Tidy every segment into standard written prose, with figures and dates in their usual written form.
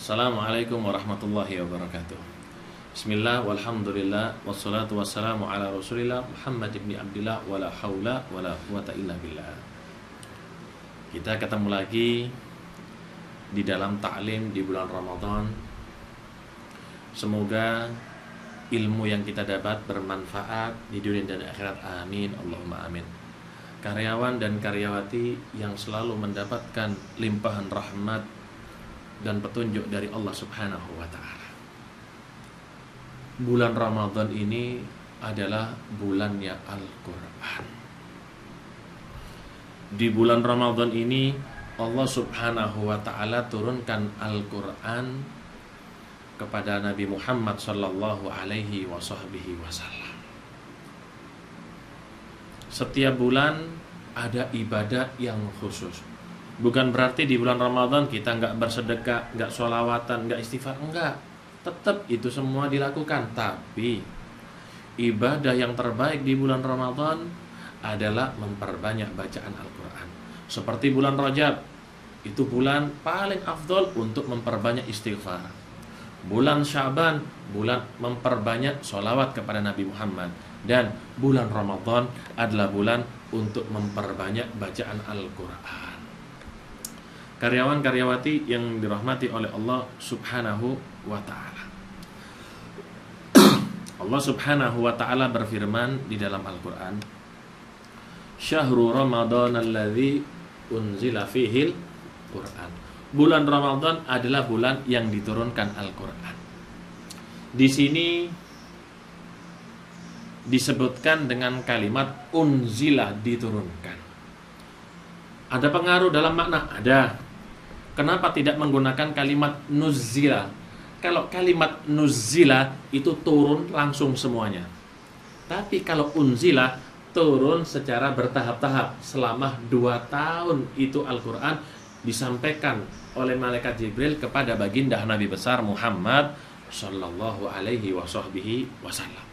Assalamualaikum warahmatullahi wabarakatuh. Bismillah, walhamdulillah, wassalatu wassalamu ala rasulillah Muhammad ibn Abdillah, wala hawla wala quwata illa billah. Kita ketemu lagi di dalam ta'lim di bulan Ramadan. Semoga ilmu yang kita dapat bermanfaat di dunia dan akhirat. Amin, Allahumma amin. Karyawan dan karyawati yang selalu mendapatkan limpahan rahmat dan petunjuk dari Allah Subhanahu wa ta'ala. Bulan Ramadan ini adalah bulannya Al-Quran. Di bulan Ramadan ini Allah Subhanahu wa ta'ala turunkan Al-Quran kepada Nabi Muhammad sallallahu alaihi wasallam. Setiap bulan ada ibadah yang khusus. Bukan berarti di bulan Ramadan kita nggak bersedekah, nggak sholawatan, nggak istighfar. Enggak, tetap itu semua dilakukan. Tapi ibadah yang terbaik di bulan Ramadan adalah memperbanyak bacaan Al-Quran. Seperti bulan Rajab, itu bulan paling afdol untuk memperbanyak istighfar. Bulan Syaban, bulan memperbanyak sholawat kepada Nabi Muhammad. Dan bulan Ramadan adalah bulan untuk memperbanyak bacaan Al-Quran. Karyawan-karyawati yang dirahmati oleh Allah Subhanahu wa ta'ala. Allah Subhanahu wa ta'ala berfirman di dalam Al-Quran, Syahrul Ramadan alladzi unzila fihil Quran. Bulan Ramadan adalah bulan yang diturunkan Al-Quran. Di sini disebutkan dengan kalimat unzila, diturunkan. Ada pengaruh dalam makna? Ada. Kenapa tidak menggunakan kalimat nuzila? Kalau kalimat nuzila itu turun langsung semuanya. Tapi kalau unzila turun secara bertahap-tahap. Selama 2 tahun itu Al-Quran disampaikan oleh malaikat Jibril kepada baginda Nabi besar Muhammad sallallahu alaihi wasallam.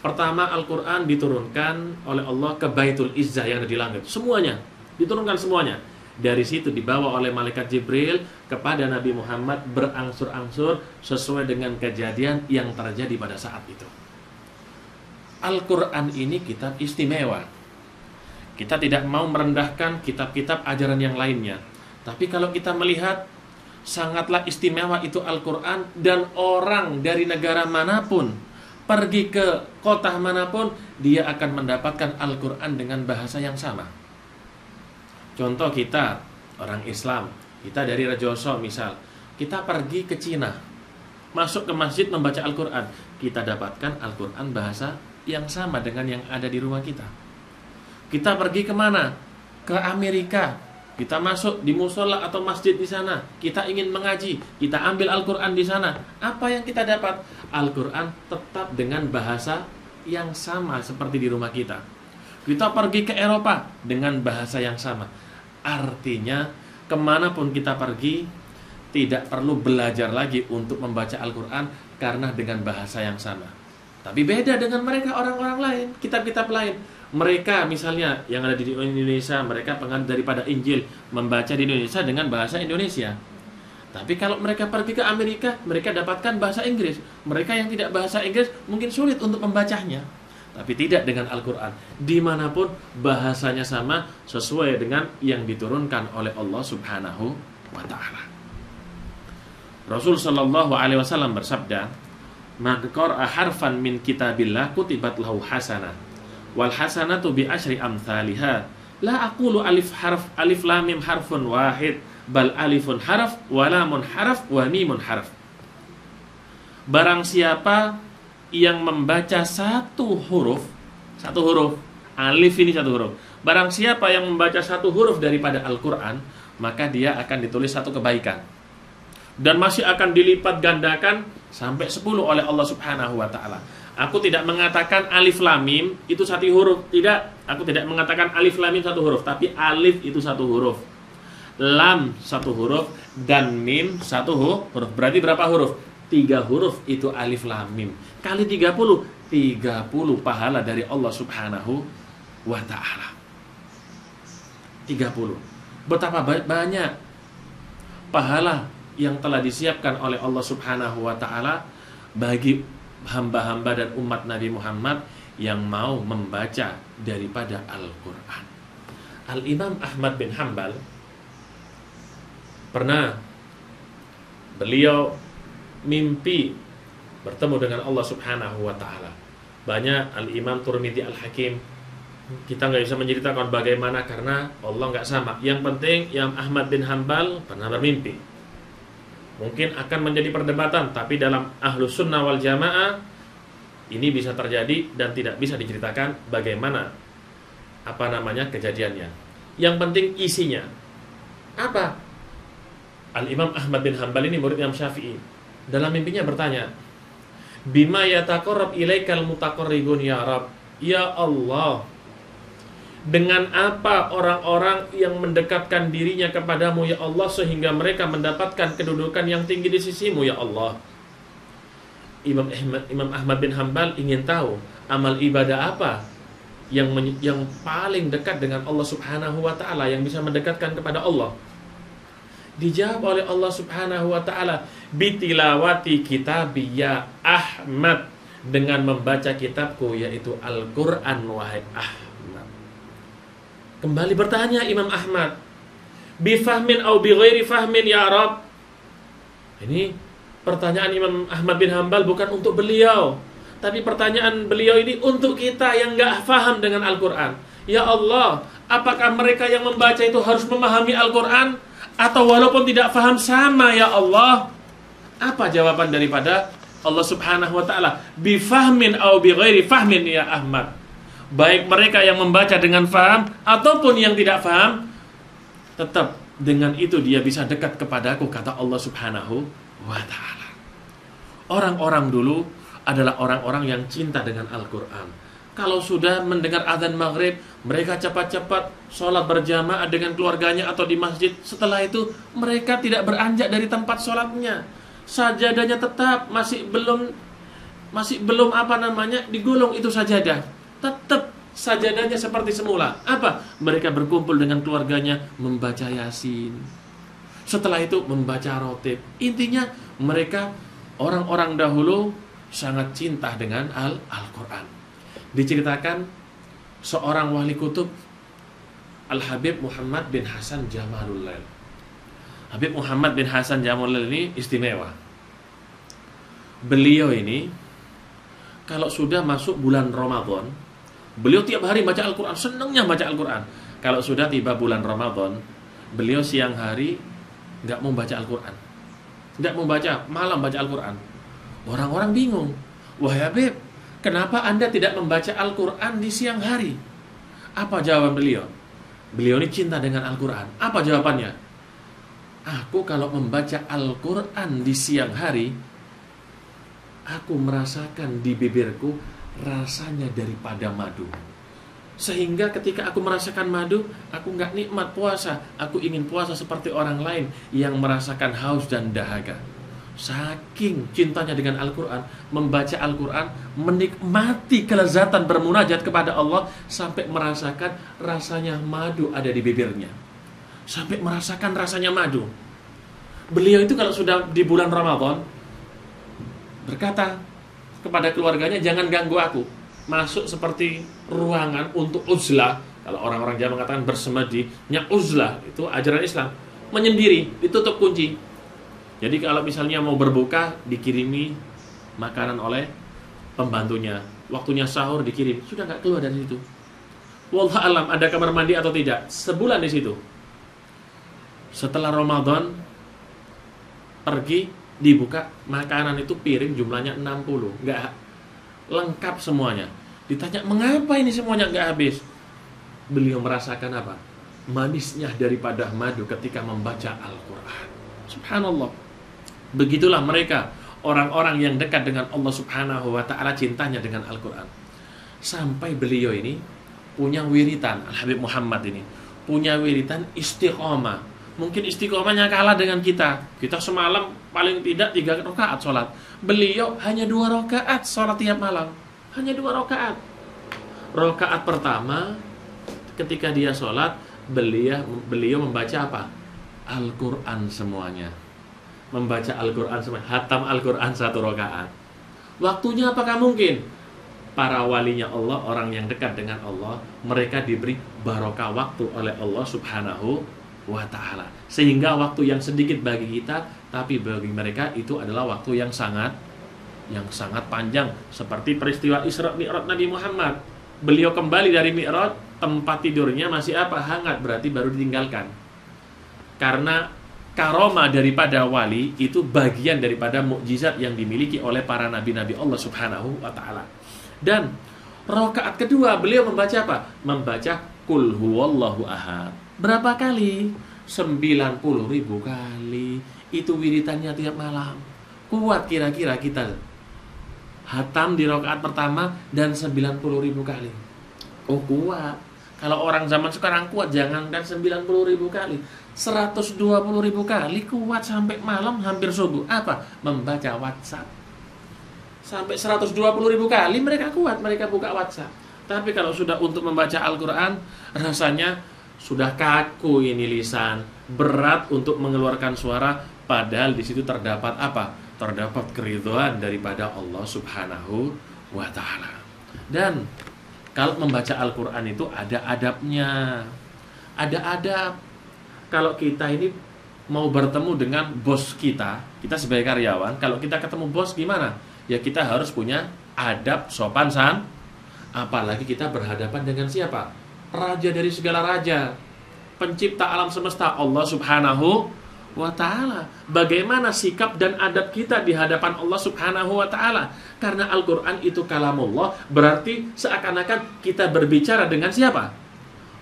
Pertama, Al-Quran diturunkan oleh Allah ke Baitul Izzah yang ada di langit. Semuanya, diturunkan semuanya. Dari situ dibawa oleh malaikat Jibril kepada Nabi Muhammad berangsur-angsur sesuai dengan kejadian yang terjadi pada saat itu. Al-Quran ini kitab istimewa. Kita tidak mau merendahkan kitab-kitab ajaran yang lainnya. Tapi kalau kita melihat sangatlah istimewa itu Al-Quran, dan orang dari negara manapun pergi ke kota manapun, dia akan mendapatkan Al-Quran dengan bahasa yang sama. Contoh, kita orang Islam, kita dari Rejoso misal, kita pergi ke Cina, masuk ke masjid membaca Al-Quran, kita dapatkan Al-Quran bahasa yang sama dengan yang ada di rumah kita. Kita pergi kemana? Ke Amerika, kita masuk di musola atau masjid di sana, kita ingin mengaji, kita ambil Al-Quran di sana. Apa yang kita dapat? Al-Quran tetap dengan bahasa yang sama seperti di rumah kita. Kita pergi ke Eropa dengan bahasa yang sama. Artinya kemanapun kita pergi, tidak perlu belajar lagi untuk membaca Al-Quran karena dengan bahasa yang sama. Tapi beda dengan mereka, orang-orang lain, kitab-kitab lain. Mereka misalnya yang ada di Indonesia, mereka penganut daripada Injil, membaca di Indonesia dengan bahasa Indonesia. Tapi kalau mereka pergi ke Amerika, mereka dapatkan bahasa Inggris. Mereka yang tidak bahasa Inggris mungkin sulit untuk membacanya. Tapi tidak dengan Al-Quran. Dimanapun bahasanya sama, sesuai dengan yang diturunkan oleh Allah Subhanahu wa ta'ala. Rasul sallallahu alaihi wasallam bersabda, "Man qara'a harfan min kitabillah kutibat lahu hasanah, wal hasanatu bi asyri amsalihha. La aqulu alif lam mim harfun wahid, bal alifun harf, wa lamun harf, wa mimun harf." Barang siapa yang membaca satu huruf, alif ini satu huruf. Barang siapa yang membaca satu huruf daripada Al-Quran, maka dia akan ditulis satu kebaikan. Dan masih akan dilipat gandakan sampai 10 oleh Allah Subhanahu wa ta'ala. Aku tidak mengatakan alif lam mim itu satu huruf. Tidak, aku tidak mengatakan alif lam mim satu huruf. Tapi alif itu satu huruf, lam satu huruf, dan mim satu huruf. Berarti berapa huruf? 3 huruf itu alif lam mim. Kali 30 pahala dari Allah Subhanahu wa ta'ala. 30. Betapa banyak pahala yang telah disiapkan oleh Allah Subhanahu wa taala bagi hamba-hamba dan umat Nabi Muhammad yang mau membaca daripada Al-Qur'an. Al-Imam Ahmad bin Hanbal pernah beliau mimpi bertemu dengan Allah Subhanahu wa taala. Banyak Al-Imam Tirmidzi Al-Hakim, kita nggak bisa menceritakan bagaimana karena Allah nggak sama. Yang penting Imam Ahmad bin Hanbal pernah bermimpi. Mungkin akan menjadi perdebatan, tapi dalam Ahlus Sunnah wal Jamaah ini bisa terjadi dan tidak bisa diceritakan bagaimana kejadiannya. Yang penting isinya apa? Al-Imam Ahmad bin Hanbal ini murid Imam Syafi'i. Dalam mimpinya bertanya, bima yataqarrab ilaikal mutaqarribun ya Rabb. Ya Allah, dengan apa orang-orang yang mendekatkan dirinya kepadamu ya Allah sehingga mereka mendapatkan kedudukan yang tinggi di sisimu ya Allah. Imam Ahmad bin Hanbal ingin tahu amal ibadah apa yang paling dekat dengan Allah Subhanahu wa taala, yang bisa mendekatkan kepada Allah. Dijawab oleh Allah Subhanahu wa taala, bitilawati kitabi ya Ahmad, dengan membaca kitabku yaitu Al-Qur'an wahai Ahmad. Kembali bertanya Imam Ahmad, bifahmin au bighairi fahmin ya Rabb. Ini pertanyaan Imam Ahmad bin Hanbal bukan untuk beliau, tapi pertanyaan beliau ini untuk kita yang gak faham dengan Al-Quran. Ya Allah, apakah mereka yang membaca itu harus memahami Al-Quran, atau walaupun tidak faham sama ya Allah? Apa jawaban daripada Allah Subhanahu wa ta'ala? Bifahmin au bighairi fahmin ya Ahmad. Baik mereka yang membaca dengan faham ataupun yang tidak faham, tetap dengan itu dia bisa dekat kepadaku, kata Allah Subhanahu wa ta'ala. Orang-orang dulu adalah orang-orang yang cinta dengan Al-Quran. Kalau sudah mendengar azan maghrib, mereka cepat-cepat sholat berjamaah dengan keluarganya atau di masjid. Setelah itu mereka tidak beranjak dari tempat sholatnya. Sajadahnya tetap masih belum digulung itu sajadah. Tetap sajadahnya seperti semula. Apa? Mereka berkumpul dengan keluarganya membaca Yasin. Setelah itu membaca rotib. Intinya mereka orang-orang dahulu sangat cinta dengan Al-Quran. Diceritakan seorang wali kutub, Al-Habib Muhammad bin Hasan Jamalullail. Habib Muhammad bin Hasan Jamalullail ini istimewa. Beliau ini kalau sudah masuk bulan Ramadan, beliau tiap hari baca Al-Quran, senangnya baca Al-Quran. Kalau sudah tiba bulan Ramadan, beliau siang hari nggak mau baca Al-Quran, nggak mau baca, malam baca Al-Quran. Orang-orang bingung, wahai Habib, kenapa Anda tidak membaca Al-Quran di siang hari? Apa jawaban beliau? Beliau ini cinta dengan Al-Quran. Apa jawabannya? Aku kalau membaca Al-Quran di siang hari, aku merasakan di bibirku rasanya daripada madu. Sehingga ketika aku merasakan madu, aku nggak nikmat puasa. Aku ingin puasa seperti orang lain yang merasakan haus dan dahaga. Saking cintanya dengan Al-Quran, membaca Al-Quran, menikmati kelezatan bermunajat kepada Allah, sampai merasakan rasanya madu ada di bibirnya. Sampai merasakan rasanya madu. Beliau itu kalau sudah di bulan Ramadan berkata kepada keluarganya, jangan ganggu aku. Masuk seperti ruangan untuk uzlah. Kalau orang-orang Jawa mengatakan bersemedi, uzlah itu ajaran Islam. Menyendiri, ditutup kunci. Jadi kalau misalnya mau berbuka, dikirimi makanan oleh pembantunya. Waktunya sahur dikirim, sudah nggak keluar dari situ. Wallah alam, ada kamar mandi atau tidak? Sebulan di situ. Setelah Ramadan pergi, dibuka makanan itu piring jumlahnya 60, nggak lengkap semuanya. Ditanya, mengapa ini semuanya nggak habis? Beliau merasakan apa? Manisnya daripada madu ketika membaca Al-Quran. Subhanallah. Begitulah mereka, orang-orang yang dekat dengan Allah Subhanahu wa ta'ala, cintanya dengan Al-Quran. Sampai beliau ini punya wiritan, Al-Habib Muhammad ini punya wiritan istiqomah. Mungkin istiqomahnya kalah dengan kita. Kita semalam paling tidak 3 rakaat sholat. Beliau hanya 2 rakaat sholat tiap malam. Hanya 2 rakaat. Rakaat pertama ketika dia sholat, beliau membaca apa? Al-Quran semuanya. membaca Al-Quran, hatam Al-Quran 1 rakaat. Waktunya apakah mungkin? Para walinya Allah, orang yang dekat dengan Allah, mereka diberi barokah waktu oleh Allah subhanahu wa ta'ala. Sehingga waktu yang sedikit bagi kita, tapi bagi mereka itu adalah waktu yang sangat panjang. Seperti peristiwa Isra Mi'raj Nabi Muhammad. Beliau kembali dari Mi'raj, tempat tidurnya masih hangat, berarti baru ditinggalkan. Karena karomah daripada wali itu bagian daripada mukjizat yang dimiliki oleh para nabi-nabi Allah subhanahu wa ta'ala. Dan rakaat kedua beliau membaca apa? Membaca Qul huwallahu ahad. Berapa kali? 90.000 kali. Itu wiritannya tiap malam. Kuat kira-kira kita hatam di rakaat pertama dan 90.000 kali. Oh kuat. Kalau orang zaman sekarang kuat, jangankan 90.000 kali, 120.000 kali kuat sampai malam hampir subuh. Apa? Membaca WhatsApp. Sampai 120.000 kali mereka kuat, mereka buka WhatsApp. Tapi kalau sudah untuk membaca Al-Quran, rasanya sudah kaku ini lisan, berat untuk mengeluarkan suara. Padahal di situ terdapat apa? Terdapat keridhaan daripada Allah subhanahu wa ta'ala. Dan kalau membaca Al-Quran itu ada adabnya. Ada adab. Kalau kita ini mau bertemu dengan bos kita sebagai karyawan, kalau kita ketemu bos gimana? Ya kita harus punya adab sopan san. Apalagi kita berhadapan dengan siapa? Raja dari segala raja, pencipta alam semesta, Allah subhanahu wa ta'ala. Bagaimana sikap dan adab kita di hadapan Allah subhanahu wa ta'ala? Karena Al-Quran itu kalamullah, berarti seakan-akan kita berbicara dengan siapa?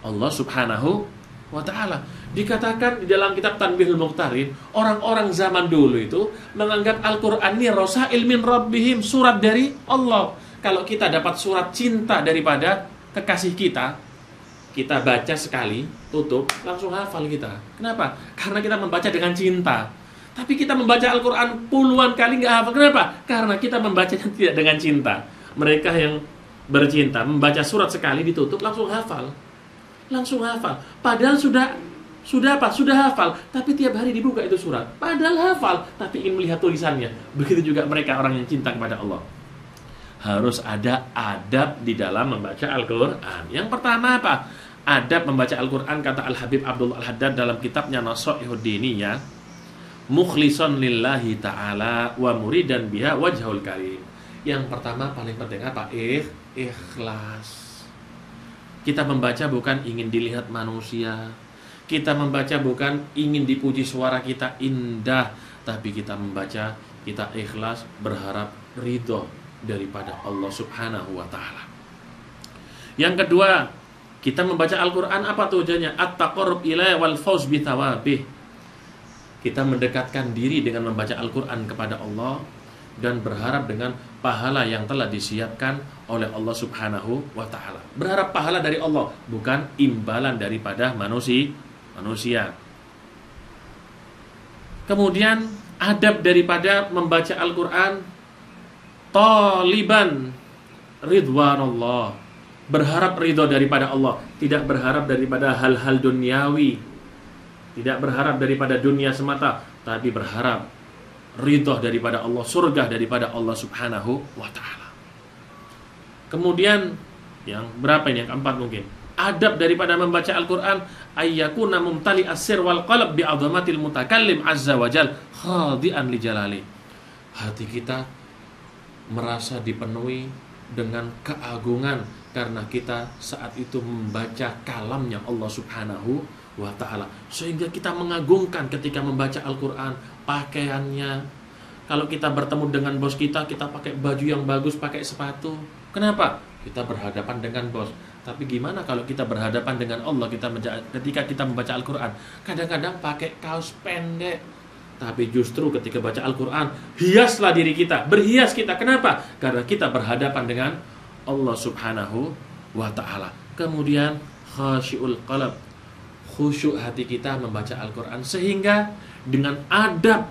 Allah subhanahu wa ta'ala. Dikatakan di dalam kitab Tanbihul Muqtarin, orang-orang zaman dulu itu menganggap Al-Quran ini rasail min rabbihim, surat dari Allah. Kalau kita dapat surat cinta daripada kekasih kita baca sekali, tutup, langsung hafal kita. Kenapa? Karena kita membaca dengan cinta. Tapi kita membaca Al-Quran puluhan kali nggak hafal. Kenapa? Karena kita membacanya tidak dengan cinta. Mereka yang bercinta membaca surat sekali ditutup langsung hafal. Langsung hafal. Padahal sudah apa? Sudah hafal. Tapi tiap hari dibuka itu surat. Padahal hafal, tapi ingin melihat tulisannya. Begitu juga mereka orang yang cinta kepada Allah. Harus ada adab di dalam membaca Al-Quran. Yang pertama apa? Adab membaca Al-Quran, kata Al-Habib Abdullah Al-Haddad dalam kitabnya Nasaihud Diniyah, mukhlishon lillahi ta'ala wa muridan biha wajhul karim. Yang pertama paling penting apa? Ikhlas. Kita membaca bukan ingin dilihat manusia. Kita membaca bukan ingin dipuji suara kita indah. Tapi kita membaca, kita ikhlas, berharap ridho daripada Allah subhanahu wa ta'ala. Yang kedua, kita membaca Al-Quran apa tujuannya? At-taqarrub ilaihi wal fawz bi thawabih. Kita mendekatkan diri dengan membaca Al-Quran kepada Allah dan berharap dengan pahala yang telah disiapkan oleh Allah subhanahu wa ta'ala. Berharap pahala dari Allah, bukan imbalan daripada manusia. Kemudian adab daripada membaca Al-Quran, taliban ridwanullah, berharap ridho daripada Allah, tidak berharap daripada hal-hal duniawi, tidak berharap daripada dunia semata, tapi berharap ridho daripada Allah, surga daripada Allah subhanahu wa ta'ala. Kemudian yang berapa ini? Yang keempat mungkin. Adab daripada membaca Al-Quran, ayyakuna mumtali as-sir wal qalb bi'azamatil mutakallim azza wa jal khadi'an li jalali. Hati kita merasa dipenuhi dengan keagungan karena kita saat itu membaca kalamnya Allah subhanahu wa ta'ala, sehingga kita mengagungkan ketika membaca Al-Quran. Pakaiannya, kalau kita bertemu dengan bos kita pakai baju yang bagus, pakai sepatu. Kenapa? Kita berhadapan dengan bos. Tapi gimana kalau kita berhadapan dengan Allah, ketika kita membaca Al-Quran? Kadang-kadang pakai kaos pendek, tapi justru ketika baca Al-Quran, hiaslah diri kita, berhias kita. Kenapa? Karena kita berhadapan dengan Allah subhanahu wa ta'ala. Kemudian khasyi'ul qalb, khusyuk hati kita membaca Al-Quran, sehingga dengan adab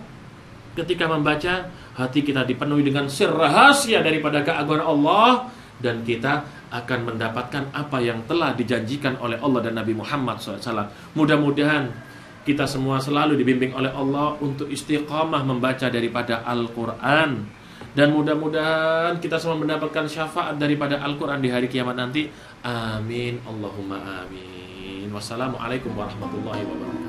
ketika membaca, hati kita dipenuhi dengan sir rahasia daripada keagungan Allah, dan kita akan mendapatkan apa yang telah dijanjikan oleh Allah dan Nabi Muhammad SAW. Mudah-mudahan kita semua selalu dibimbing oleh Allah untuk istiqamah membaca daripada Al-Quran. Dan mudah-mudahan kita semua mendapatkan syafaat daripada Al-Quran di hari kiamat nanti. Amin. Allahumma amin. Wassalamualaikum warahmatullahi wabarakatuh.